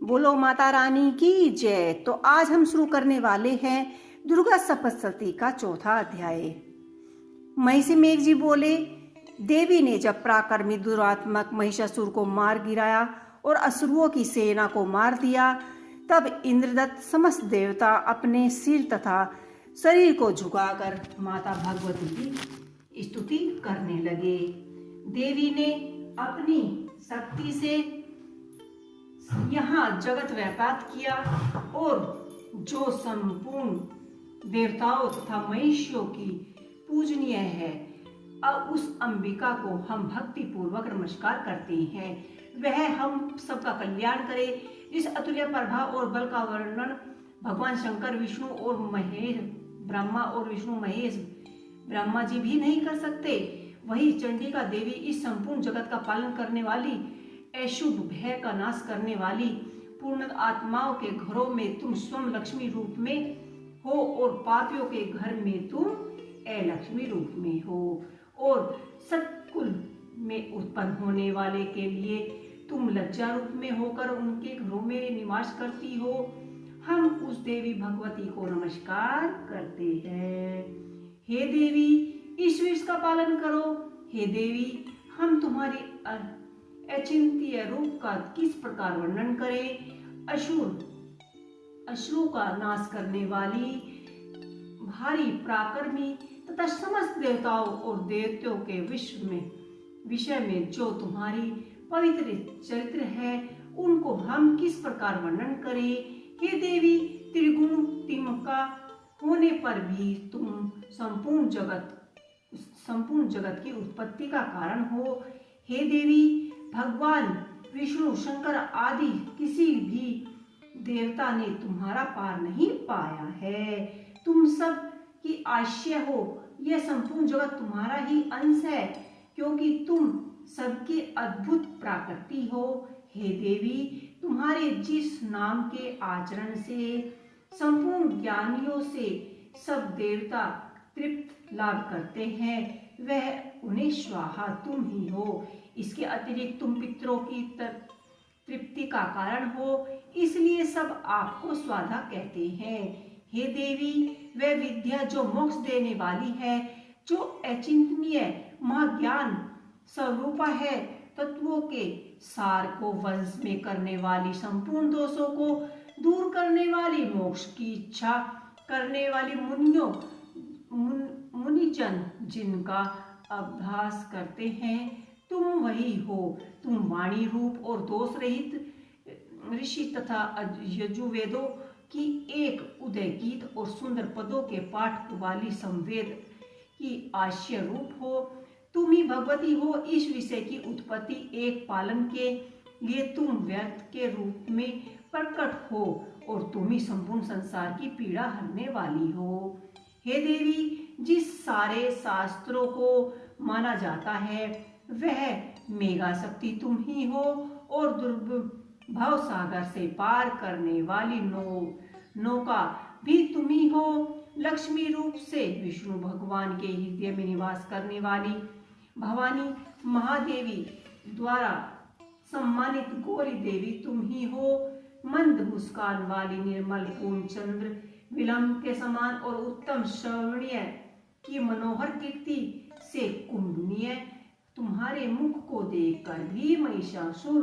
बोलो माता रानी की जय। तो आज हम शुरू करने वाले हैं दुर्गा सप्तशती का चौथा अध्याय। महिषी मेघ जी बोले, देवी ने जब पराक्रमी दुरात्मक महिषासुर को मार गिराया और असुरों की सेना को मार दिया, तब इंद्रदत्त समस्त देवता अपने सिर तथा शरीर को झुकाकर माता भगवती की स्तुति करने लगे। देवी ने अपनी शक्ति से यहाँ जगत व्यापार किया और जो संपूर्ण देवताओं तथा मनुष्यों की पूजनीय है, अब उस अंबिका को हम भक्ति पूर्वक नमस्कार करते हैं। वह हम सबका कल्याण करे। इस अतुल्य प्रभाव और बल का वर्णन भगवान शंकर, विष्णु और महेश, ब्रह्मा और विष्णु महेश ब्रह्मा जी भी नहीं कर सकते। वही चंडिका देवी इस संपूर्ण जगत का पालन करने वाली, अशुभ भय का नाश करने वाली, पूर्ण आत्माओं के घरों में तुम स्वयं लक्ष्मी रूप में हो और पापियों के घर में तुम अलक्ष्मी रूप में हो, और सत्कुल में उत्पन्न होने वाले के लिए तुम लज्जा रूप में होकर उनके घरों में निवास करती हो। हम उस देवी भगवती को नमस्कार करते हैं। हे देवी, इस विश्व का पालन करो। हे देवी, हम तुम्हारी अचिंत्य रूप का किस प्रकार वर्णन करें। असुरों का नाश करने वाली, भारी पराक्रमी तथा समस्त देवताओं और देवताओं के विषय में जो तुम्हारी पवित्र चरित्र है, उनको हम किस प्रकार वर्णन करें। हे देवी, त्रिगुण तिमका होने पर भी तुम संपूर्ण जगत की उत्पत्ति का कारण हो। हे देवी, भगवान विष्णु, शंकर आदि किसी भी देवता ने तुम्हारा पार नहीं पाया है। तुम सब की आश्रय हो। यह संपूर्ण जगत तुम्हारा ही अंश है, क्योंकि तुम सबकी अद्भुत प्रकृति हो। हे देवी, तुम्हारे जिस नाम के आचरण से संपूर्ण ज्ञानियों से सब देवता तृप्त लाभ करते हैं, वह उन्हें स्वाहा तुम ही हो। इसके अतिरिक्त तुम पितरों की तृप्ति का कारण हो, इसलिए सब आपको स्वाहा कहते हैं। हे देवी, वह विद्या जो मोक्ष देने वाली है, जो अचिंतनीय महाज्ञान स्वरूपा है, तत्वों के सार को वंश में करने वाली, संपूर्ण दोषों को दूर करने वाली, मोक्ष की इच्छा करने वाली मुनिजन जिनका अभ्यास करते हैं, तुम वही हो। तुम वाणी रूप और दोष रहित ऋषि तथा यजुर्वेदों की एक उदय गीत और सुंदर पदों के पाठ वाली संवेद की आश्रय रूप हो। तुम ही भगवती हो। इस विषय की उत्पत्ति एक पालन के लिए तुम व्यर्थ के रूप में प्रकट हो, और तुम ही संपूर्ण संसार की पीड़ा हरने वाली हो। हे देवी, जिस सारे शास्त्रों को माना जाता है, वह मेघा शक्ति तुम ही हो, और दुर्भव सागर से पार करने वाली नौका भी तुम ही हो। लक्ष्मी रूप से विष्णु भगवान के हृदय में निवास करने वाली भवानी महादेवी द्वारा सम्मानित गौरी देवी तुम ही हो। मंद मुस्कान वाली, निर्मल पूर्ण चंद्र विलंब के समान और उत्तम श्रवणीय की मनोहर कीर्ति से कुंडनीय, तुम्हारे मुख को देखकर भी महिषासुर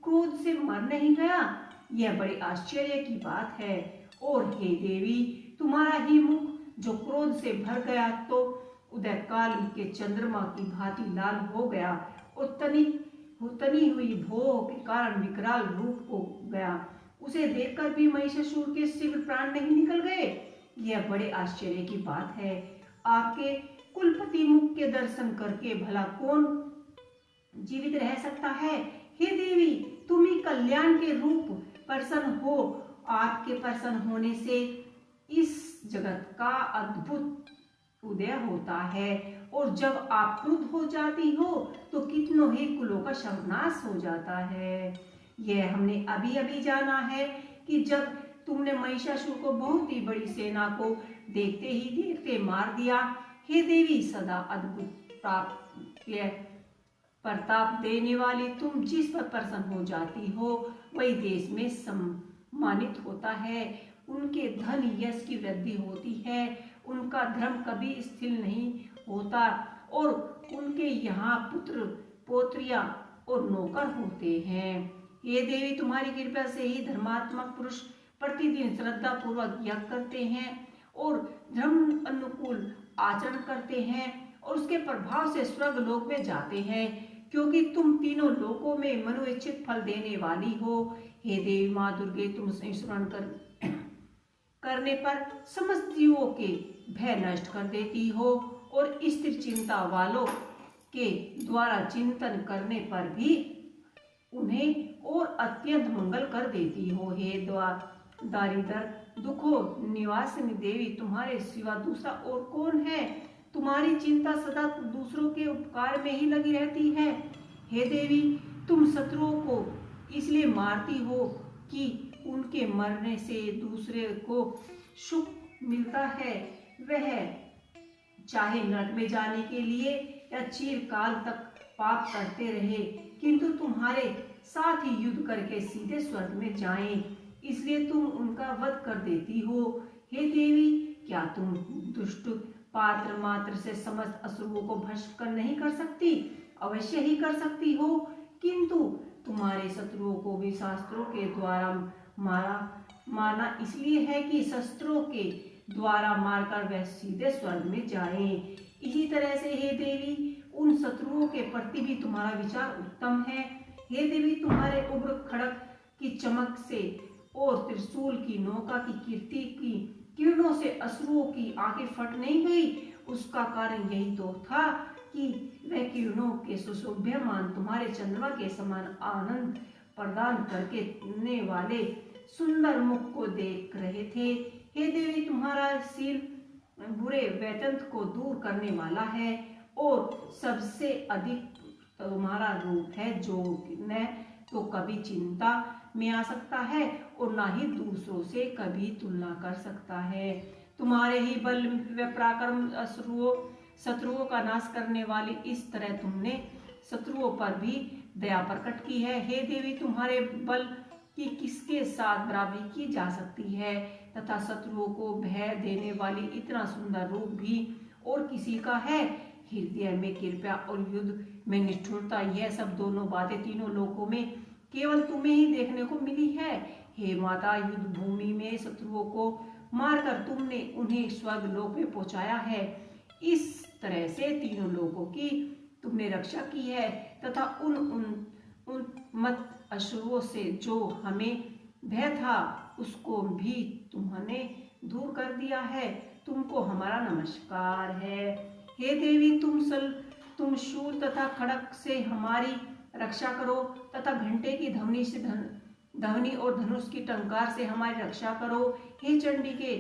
क्रोध से मर नहीं गया। यह बड़े आश्चर्य की बात है। और हे देवी, तुम्हारा ही मुख जो क्रोध से भर गया, तो उदयकाल के चंद्रमा की भांति लाल हो गया, और तनी हुई भोह के कारण विकराल रूप हो गया। उसे देखकर भी महिषासुर के शीघ्र प्राण नहीं निकल गए। यह बड़े आश्चर्य की बात है। आपके कुलपति मुख के दर्शन करके भला कौन जीवित रह सकता है। हे देवी, तुम ही कल्याण के रूप प्रसन्न हो। आपके प्रसन्न होने से इस जगत का अद्भुत उदय होता है, और जब आप क्रुद्ध हो जाती हो तो कितनों ही कुलों का सर्वनाश हो जाता है। यह हमने अभी अभी जाना है कि जब तुमने महिषासुर को बहुत ही बड़ी सेना को देखते ही देखते मार दिया। हे देवी, सदा अद्भुत प्रताप देने वाली, तुम जिस पर प्रसन्न हो जाती हो, वही देश में सम्मानित होता है। उनके धन यश की वृद्धि होती है, उनका धर्म कभी स्थिर नहीं होता और उनके यहाँ पुत्र पोत्रियां और नौकर होते हैं। हे देवी, तुम्हारी कृपा से ही धर्मात्मक पुरुष प्रतिदिन श्रद्धा पूर्वक यज्ञ करते हैं और धर्म अनुकूल आचरण करते हैं और उसके प्रभाव से स्वर्ग लोक में जाते हैं, क्योंकि तुम तीनों लोकों में मनोइच्छित फल देने वाली हो। हे देवी माँ दुर्गे, तुम स्मरण करने पर समस्त जीवों के भय नष्ट कर देती हो और स्थिर चिंता वालों के द्वारा चिंतन करने पर भी उन्हें और अत्यंत मंगल कर देती हो। हे दारिद्र दुखों निवासिनी देवी, तुम्हारे सिवा दूसरा और कौन है? तुम्हारी चिंता सदा दूसरों के उपकार में ही लगी रहती है। हे देवी, तुम शत्रुओं को इसलिए मारती हो कि उनके मरने से दूसरे को सुख मिलता है, वह चाहे नरक में जाने के लिए या चिरकाल तक पाप करते रहे, किंतु तुम्हारे साथ ही युद्ध करके सीधे स्वर्ग में जाएं, इसलिए तुम उनका वध कर देती हो। हे देवी, क्या तुम दुष्ट पात्र मात्र से समस्त असुरों को भस्म कर नहीं कर सकती? अवश्य ही कर सकती हो, किंतु तुम्हारे शत्रुओं को भी शास्त्रों के द्वारा मारना इसलिए है कि शस्त्रों के द्वारा मारकर वह सीधे स्वर्ग में जाएं। इसी तरह से हे देवी, उन शत्रुओं के प्रति भी तुम्हारा विचार उत्तम है। हे देवी, तुम्हारे उग्र खड़ग की चमक से और त्रिशूल की नौका की कीर्ति की किरणों से असुरों की आंखें फट नहीं गई। उसका कारण यही तो था कि वह किरणों के सुशोभ्यमान तुम्हारे चंद्रमा के समान आनंद प्रदान करने वाले सुंदर मुख को देख रहे थे। हे देवी, तुम्हारा शील बुरे वैतंत्र को दूर करने वाला है और सबसे अधिक तुम्हारा रूप है, जो न तो कभी चिंता में आ सकता है और ना ही दूसरों से कभी तुलना कर सकता है। तुम्हारे ही बल व पराक्रम शत्रुओं का नाश करने वाली, इस तरह तुमने शत्रुओं पर भी दया प्रकट की है। हे देवी, तुम्हारे बल की किसके साथ बराबरी की जा सकती है, तथा शत्रुओं को भय देने वाली इतना सुंदर रूप भी और किसी का है? हृदय में कृपा और युद्ध में निष्ठुरता, यह सब दोनों बातें तीनों लोकों में केवल तुम्हें ही देखने को मिली है। हे माता, युद्ध भूमि में शत्रुओं को मारकर तुमने उन्हें स्वर्ग लोक में पहुंचाया है। इस तरह से तीनों लोगों की तुमने रक्षा की है तथा उन मत असुरों से जो हमें भय था उसको भी तुमने दूर कर दिया है। तुमको हमारा नमस्कार है। हे देवी, तुम शूल तथा खड़ग से हमारी रक्षा करो तथा घंटे की ध्वनि और धनुष की टंकार से हमारी रक्षा करो। हे चंडिके,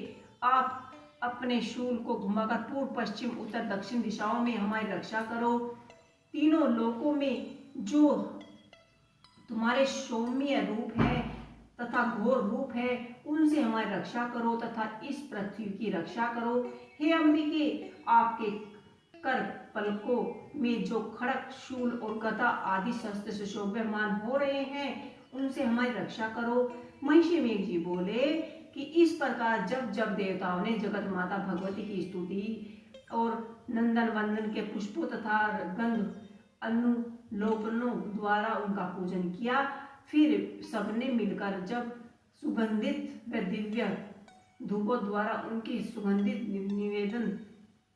आप अपने शूल को घुमाकर पूर्व पश्चिम उत्तर दक्षिण दिशाओं में हमारी रक्षा करो। तीनों लोकों में जो तुम्हारे सौम्य रूप है तथा घोर रूप है, उनसे हमारी रक्षा करो तथा इस पृथ्वी की रक्षा करो। हे अंबिके, आपके कर पलकों में जो खड़ग, शूल और गदा आदि शस्त्र सुशोभ्यमान हो रहे हैं, उनसे हमारी रक्षा करो। महिषी मेघ जी बोले कि इस प्रकार जब जब देवताओं ने जगत माता भगवती की स्तुति और नंदन वंदन के पुष्पों तथा गंध अनुलोपनों द्वारा उनका पूजन किया, फिर सबने मिलकर जब सुगंधित व दिव्य धूपों द्वारा उनकी सुगंधित निवेदन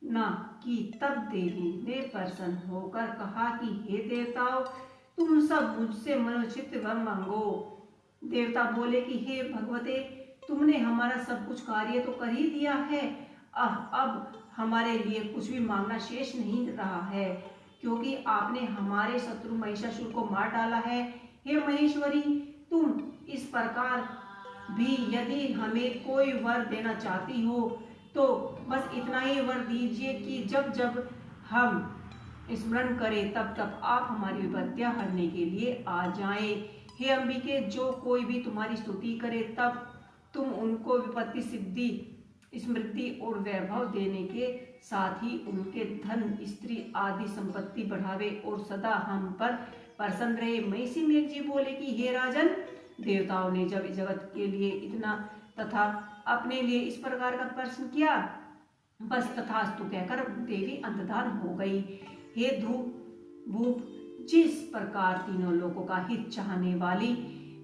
ना की, तब देवी ने प्रसन्न होकर कहा कि हे देवताओं, तुम सब मुझसे मनोचित वर मांगो। देवता बोले कि हे भगवते, तुमने हमारा सब कुछ कार्य तो कर ही दिया है, अब हमारे लिए कुछ भी मांगना शेष नहीं रहा है, क्योंकि आपने हमारे शत्रु महिषासुर को मार डाला है। हे महेश्वरी, तुम इस प्रकार भी यदि हमें कोई वर देना चाहती हो तो बस इतना ही वर दीजिए कि जब जब हम स्मरण करें तब तब आप हमारी विपत्तियां हरने के लिए आ जाएं। हे अंबिके, जो कोई भी तुम्हारी स्तुति करे तब तुम उनको विपत्ति, सिद्धि, स्मृति और वैभव देने के साथ ही उनके धन, स्त्री आदि संपत्ति बढ़ावे और सदा हम पर प्रसन्न रहे। महिषी मेघ जी बोले कि हे राजन, देवताओं ने जब जगत के लिए इतना तथा अपने लिए इस प्रकार का प्रश्न किया, बस तथास्तु कहकर देवी अंतर्धान हो गई। हे धूप भूप, जिस प्रकार तीनों लोगों का हित चाहने वाली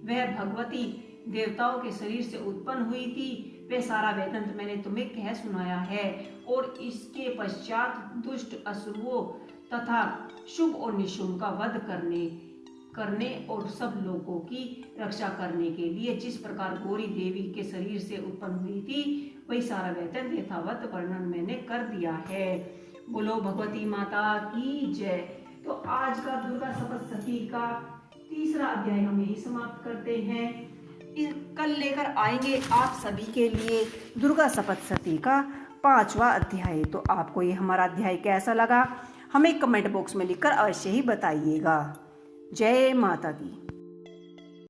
वह भगवती देवताओं के शरीर से उत्पन्न हुई थी, वह सारा वेदांत मैंने तुम्हें कह सुनाया है। और इसके पश्चात दुष्ट असुरों तथा शुभ और निशुभ का वध करने और सब लोगों की रक्षा करने के लिए जिस प्रकार गौरी देवी के शरीर से उत्पन्न हुई थी, वही सारा वेदांत यथावत वर्णन मैंने कर दिया है। बोलो भगवती माता की जय। तो आज का दुर्गा सप्तशती का तीसरा अध्याय हम यही समाप्त करते हैं। कल लेकर आएंगे आप सभी के लिए दुर्गा सप्तशती का 5वां अध्याय। तो आपको ये हमारा अध्याय कैसा लगा हमें कमेंट बॉक्स में लिखकर अवश्य ही बताइएगा। जय माता की।